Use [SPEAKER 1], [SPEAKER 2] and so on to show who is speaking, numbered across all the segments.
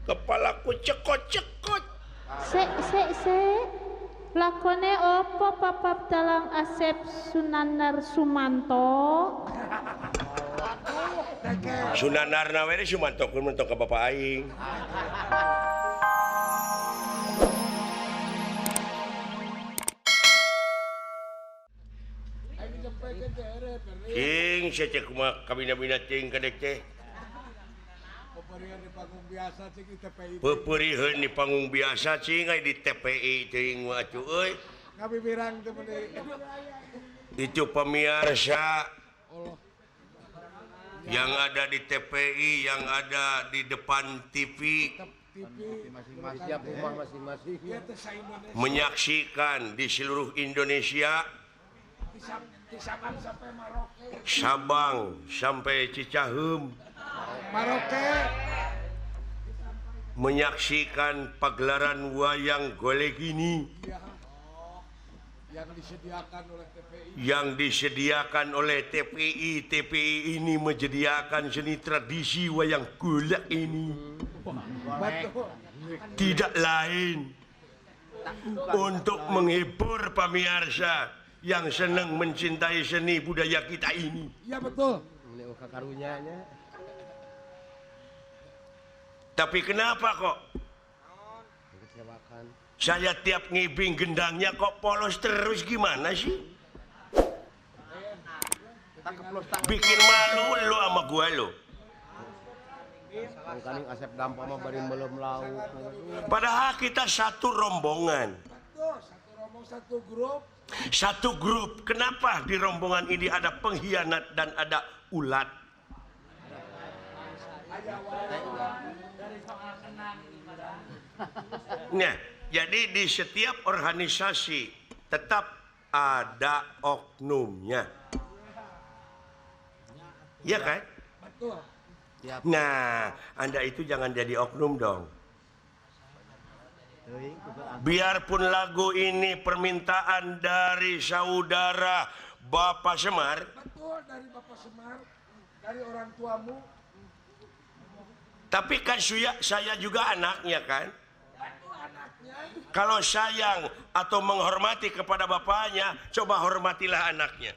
[SPEAKER 1] Kepalaku cekot-cekot.
[SPEAKER 2] Se. Lakone opo papap dalang Asep Sunanar Sumanto.
[SPEAKER 1] Sunanarna we Sumanto kun mentok ka bapak aing. Cing cecek kumaha kabina-bina cing kadek teh. Peupeureun di panggung biasa cing ai di TPI cing mah atuh euy.
[SPEAKER 3] Ngabibirang teh meuli.
[SPEAKER 1] Itu pemirsa yang ada di TPI, yang ada di depan TV, menyaksikan di seluruh Indonesia, Sabang sampai Cicaheum,
[SPEAKER 3] Maroke
[SPEAKER 1] menyaksikan pagelaran wayang golek ini yang disediakan oleh TPI. TPI ini menyediakan seni tradisi wayang golek ini. Tidak lain untuk menghibur pemirsa yang senang mencintai seni budaya kita ini.
[SPEAKER 3] Iya betul.
[SPEAKER 1] Tapi kenapa kok saya tiap ngibing gendangnya kok polos terus, gimana sih? Bikin malu lu sama gua lu.
[SPEAKER 4] Asep Dampa mah bari belum lauk.
[SPEAKER 1] Padahal kita satu rombongan.
[SPEAKER 3] Satu grup.
[SPEAKER 1] Satu grup. Kenapa di rombongan ini ada pengkhianat dan ada ulat? Nah, jadi di setiap organisasi tetap ada oknumnya. Ya kan?
[SPEAKER 3] Betul.
[SPEAKER 1] Nah, Anda itu jangan jadi oknum dong. Biarpun lagu ini permintaan dari saudara Bapak Semar.
[SPEAKER 3] Betul, dari Bapak Semar, dari orang tuamu.
[SPEAKER 1] Tapi kan saya juga anaknya kan. Kalau sayang atau menghormati kepada bapaknya, coba hormatilah anaknya.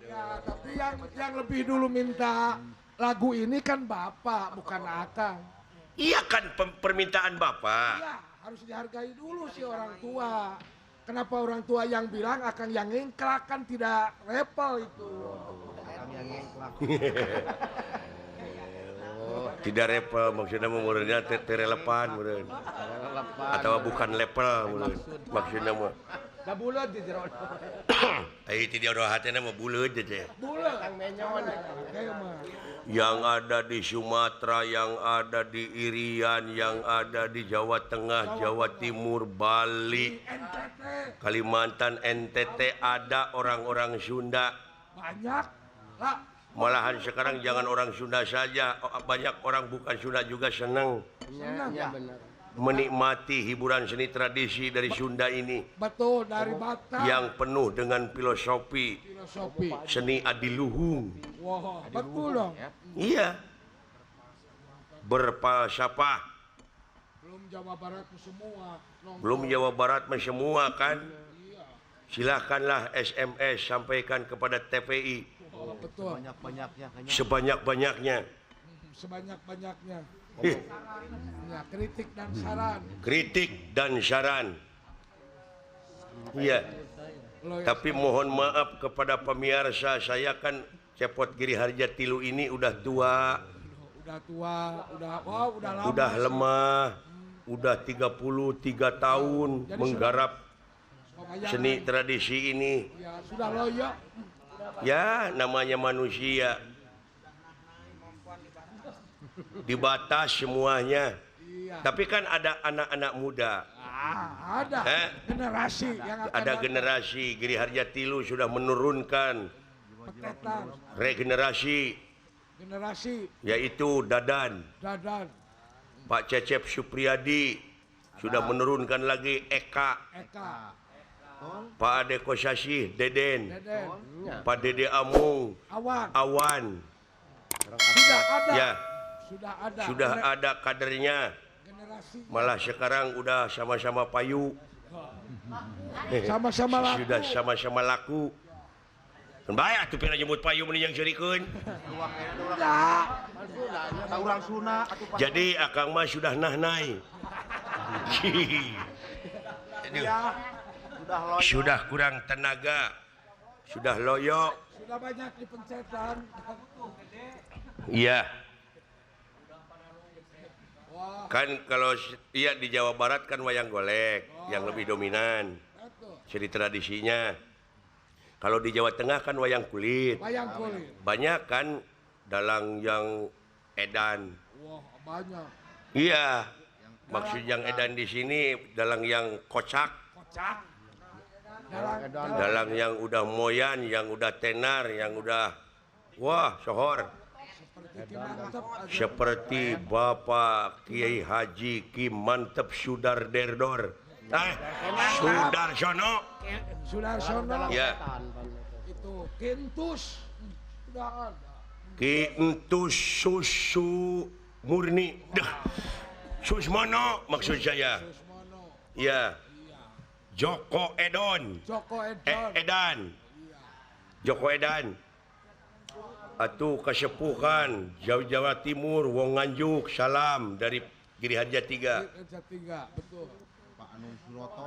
[SPEAKER 3] Ya, tapi yang lebih dulu minta lagu ini kan Bapak, bukan Akang.
[SPEAKER 1] Iya kan permintaan bapak.
[SPEAKER 3] Iya, harus dihargai dulu si orang tua. Kenapa orang tua yang bilang Akang yang ngengklak, kan tidak repel itu.
[SPEAKER 4] Akang yang ngengklak.
[SPEAKER 1] Tidak repel maksudnya meureunnya terelepan meureun. Atau bukan level meureun. Maksudnya mah
[SPEAKER 4] Da buleut di jero.
[SPEAKER 1] ai ti dia hatena mah buleut teh.
[SPEAKER 3] Bulan.
[SPEAKER 4] Kang menyon.
[SPEAKER 1] Yang ada di Sumatera, yang ada di Irian, yang ada di Jawa Tengah, Jawa Timur, Bali, Kalimantan, NTT ada orang-orang Sunda.
[SPEAKER 3] Banyak lah.
[SPEAKER 1] Malahan sekarang jangan orang Sunda saja, banyak orang bukan Sunda juga senang
[SPEAKER 4] Iya benar.
[SPEAKER 1] menikmati hiburan seni tradisi dari Sunda ini.
[SPEAKER 3] Betul, dari Batam.
[SPEAKER 1] Yang penuh dengan filosofi seni adiluhung.
[SPEAKER 3] Wah, betul dong.
[SPEAKER 1] Iya. Berfalsafah.
[SPEAKER 3] Belum Jawa Barat semua.
[SPEAKER 1] Belum Jawa Barat semua kan. Silahkanlah SMS sampaikan kepada TPI.
[SPEAKER 3] Oh, betul.
[SPEAKER 4] Sebanyak-banyaknya.
[SPEAKER 3] Sebanyak-banyaknya. Ya, kritik dan saran.
[SPEAKER 1] Kritik dan saran. Iya. Tapi mohon maaf kepada pemirsa, saya kan Cepot Giri Harja Tilu ini udah tua.
[SPEAKER 3] Udah tua, udah lama.
[SPEAKER 1] Udah lemah. Udah 33 tahun menggarap seni tradisi ini.
[SPEAKER 3] Ya, sudah loyo.
[SPEAKER 1] Ya, namanya manusia. Dibatas semuanya.
[SPEAKER 3] Iya.
[SPEAKER 1] Tapi kan ada anak-anak muda.
[SPEAKER 3] Ada generasi yang akan
[SPEAKER 1] Ada generasi. Giri Harja Tilu sudah menurunkan
[SPEAKER 3] petetan.
[SPEAKER 1] regenerasi,
[SPEAKER 3] Generasi
[SPEAKER 1] yaitu Dadan. Pak Cecep Supriyadi sudah menurunkan lagi Eka. Pak Ade Kosasih Deden. Pak Dede Amung
[SPEAKER 3] Awan.
[SPEAKER 1] Awan.
[SPEAKER 3] Sudah ada.
[SPEAKER 1] Ya. Sudah ada kadernya.
[SPEAKER 3] generasi
[SPEAKER 1] Malah sekarang udah sama-sama payu.
[SPEAKER 3] sama-sama laku.
[SPEAKER 1] Sudah sama-sama laku. Kan bae atuh pira nyebut payu meni yang sirikeun.
[SPEAKER 3] Enggak.
[SPEAKER 4] Orang Sunda atuh Pak.
[SPEAKER 1] Jadi akang mah sudah nahnai. Aduh,
[SPEAKER 4] Sudah loyo.
[SPEAKER 1] sudah kurang tenaga. Sudah loyo.
[SPEAKER 3] Sudah banyak dipencetan.
[SPEAKER 1] Iya. Kan kalau iya di Jawa Barat kan wayang golek yang lebih dominan. Ciri tradisinya. Kalau di Jawa Tengah kan wayang kulit.
[SPEAKER 3] Wayang kulit.
[SPEAKER 1] Banyak kan dalang yang edan.
[SPEAKER 3] Wah, banyak.
[SPEAKER 1] Iya. Maksud yang edan di sini dalang yang kocak,
[SPEAKER 3] Kocak.
[SPEAKER 1] dalang yang udah moyan, yang udah tenar, yang udah wah, sohor.
[SPEAKER 3] Seperti mantep.
[SPEAKER 1] Seperti Bapak Kiai Haji Ki Mantep Sudarderdor. Sudarsono.
[SPEAKER 3] Sudarsono.
[SPEAKER 1] Ya.
[SPEAKER 3] Itu Kintus. Sudah ada.
[SPEAKER 1] Ki Entus Susu Murni. Susmono maksud saya.
[SPEAKER 3] Susmono.
[SPEAKER 1] Ya. Joko Edon.
[SPEAKER 3] Joko Edon.
[SPEAKER 1] Edan. Joko Edan. Atuh kasepuhan Jawa Timur Wong Nganjuk salam dari Giri Harja 3.
[SPEAKER 3] Tiga, betul.
[SPEAKER 4] Pak Anung Suroto.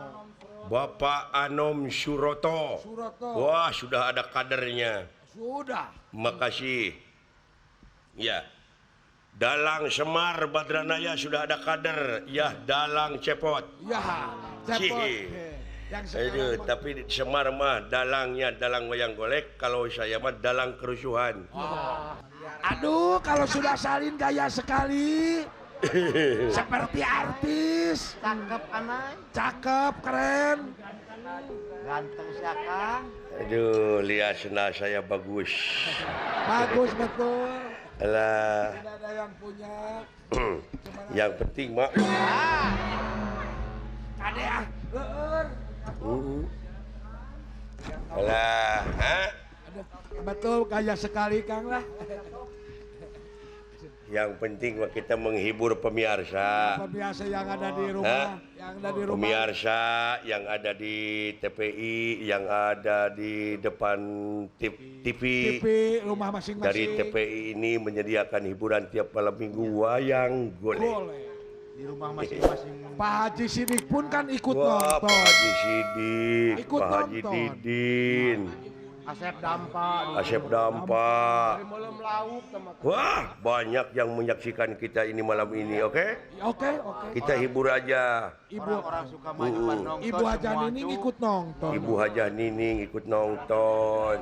[SPEAKER 1] Bapak Anom Suroto.
[SPEAKER 3] Suroto.
[SPEAKER 1] Wah, sudah ada kadernya.
[SPEAKER 3] Sudah.
[SPEAKER 1] Makasih. Ya. Dalang Semar Badranaya sudah ada kader. Ya, Dalang Cepot.
[SPEAKER 3] Ya, cepot.
[SPEAKER 1] Cih.
[SPEAKER 3] Yang
[SPEAKER 1] Aduh,
[SPEAKER 3] sekarang
[SPEAKER 1] tapi Semar mah dalangnya dalang wayang golek, kalau saya mah dalang kerusuhan.
[SPEAKER 3] aduh, kalau sudah salin gaya sekali. Seperti artis.
[SPEAKER 4] Cakep anai.
[SPEAKER 3] Cakep, keren.
[SPEAKER 4] Ganteng si Akang.
[SPEAKER 1] Aduh, lihat senang saya bagus.
[SPEAKER 3] Bagus betul.
[SPEAKER 1] Alah,
[SPEAKER 3] Tidak ada yang punya.
[SPEAKER 1] yang penting mah.
[SPEAKER 3] Kade ah. Leur.
[SPEAKER 1] Alah, ha?
[SPEAKER 3] Aduh, betul gaya sekali Kang lah.
[SPEAKER 1] Yang penting mah kita menghibur pemirsa.
[SPEAKER 3] Pemirsa yang ada di rumah, yang ada di rumah.
[SPEAKER 1] Pemirsa yang ada di TPI, yang ada di depan TV.
[SPEAKER 3] TV rumah masing-masing.
[SPEAKER 1] Dari TPI ini menyediakan hiburan tiap malam minggu wayang golek.
[SPEAKER 3] Boleh.
[SPEAKER 4] Di rumah masing-masing.
[SPEAKER 3] Pak Haji Sidik pun kan ikut
[SPEAKER 1] Wah, Pak
[SPEAKER 3] nonton.
[SPEAKER 1] Haji Sidik,
[SPEAKER 3] Ikut
[SPEAKER 1] Pak Haji
[SPEAKER 3] nonton.
[SPEAKER 1] Didin,
[SPEAKER 4] Asep Dampa.
[SPEAKER 1] Asep Dampa.
[SPEAKER 4] Malam lauk sama.
[SPEAKER 1] Wah, banyak yang menyaksikan kita ini malam ini, oke?
[SPEAKER 3] Oke, oke.
[SPEAKER 1] Kita hibur aja.
[SPEAKER 3] Ibu
[SPEAKER 4] Orang-orang suka maju pas nonton.
[SPEAKER 3] Ibu Haja
[SPEAKER 4] semua
[SPEAKER 3] Nining
[SPEAKER 4] cuk.
[SPEAKER 3] ikut nonton.
[SPEAKER 1] Ibu Hajah Nining ikut nonton.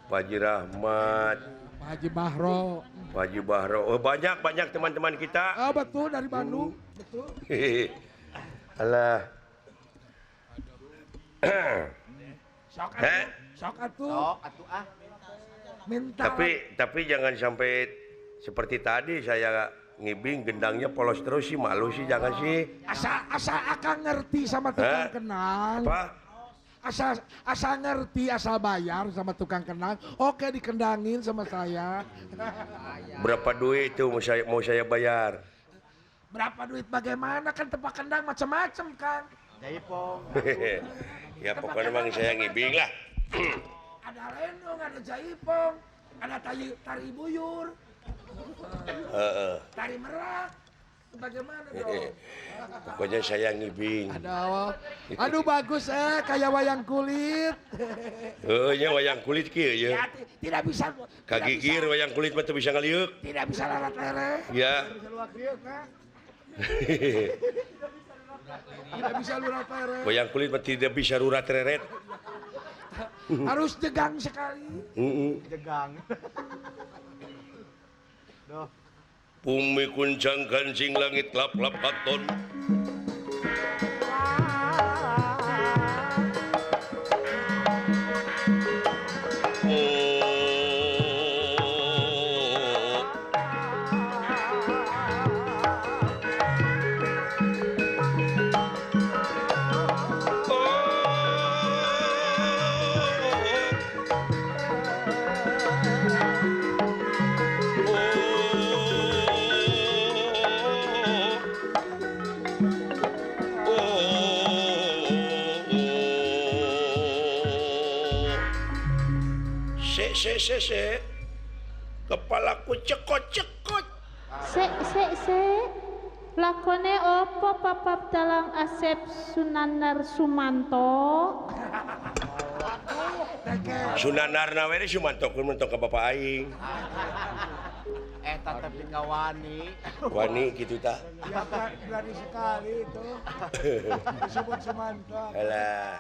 [SPEAKER 1] Pak Haji Rahmat,
[SPEAKER 3] Pak Haji Bahro.
[SPEAKER 1] Pak Haji Bahro. Oh, banyak teman-teman kita.
[SPEAKER 3] Ah betul dari Bandung. Betul.
[SPEAKER 1] Alah.
[SPEAKER 3] Sok
[SPEAKER 1] Heh?
[SPEAKER 3] atuh. Sok atuh.
[SPEAKER 4] Sok atuh ah.
[SPEAKER 3] Minta.
[SPEAKER 1] Tapi jangan sampai seperti tadi saya ngibing gendangnya polos terus sih, malu sih, jangan sih.
[SPEAKER 3] Asal Akang ngerti sama tukang
[SPEAKER 1] Hah?
[SPEAKER 3] kenang.
[SPEAKER 1] Apa?
[SPEAKER 3] Asal ngerti, asal bayar sama tukang kenang. Oke dikendangin sama saya.
[SPEAKER 1] Berapa duit itu mau saya bayar?
[SPEAKER 3] Berapa duit bagaimana kan tempat kendang macam-macam Kang.
[SPEAKER 4] Jaipong.
[SPEAKER 1] Ya pokoknya memang saya ngibing lah.
[SPEAKER 3] Ada lenong, ada jaipong, ada tari buyur, tari merak. Bagaimana dong?
[SPEAKER 1] Pokoknya saya ngibing.
[SPEAKER 3] Aduh bagus kayak wayang kulit.
[SPEAKER 1] Nya wayang kulit kieu
[SPEAKER 3] Ya,
[SPEAKER 1] ya.
[SPEAKER 3] tidak bisa.
[SPEAKER 1] Kagigir wayang kulit mah teu bisa ngaliuk.
[SPEAKER 3] Tidak bisa larat lere.
[SPEAKER 1] Ya.
[SPEAKER 3] Tidak bisa lurat lere.
[SPEAKER 1] Wayang kulit mah tidak bisa rurat reret.
[SPEAKER 3] Harus jegang sekali.
[SPEAKER 4] Jegang. Duh.
[SPEAKER 1] Bumi kuncang kancing langit lap-lap katon. se. Kepalaku cekot-cekot.
[SPEAKER 2] Se. Lakone opo papap dalang Asep Sunanar Sumanto?
[SPEAKER 1] Sunanarna we Sumanto kun mentok ka bapak aing.
[SPEAKER 4] Eta tapi kawani.
[SPEAKER 1] Wani kitu tah.
[SPEAKER 3] Ya berani sekali itu. Disebut Sumanto.
[SPEAKER 1] Alah.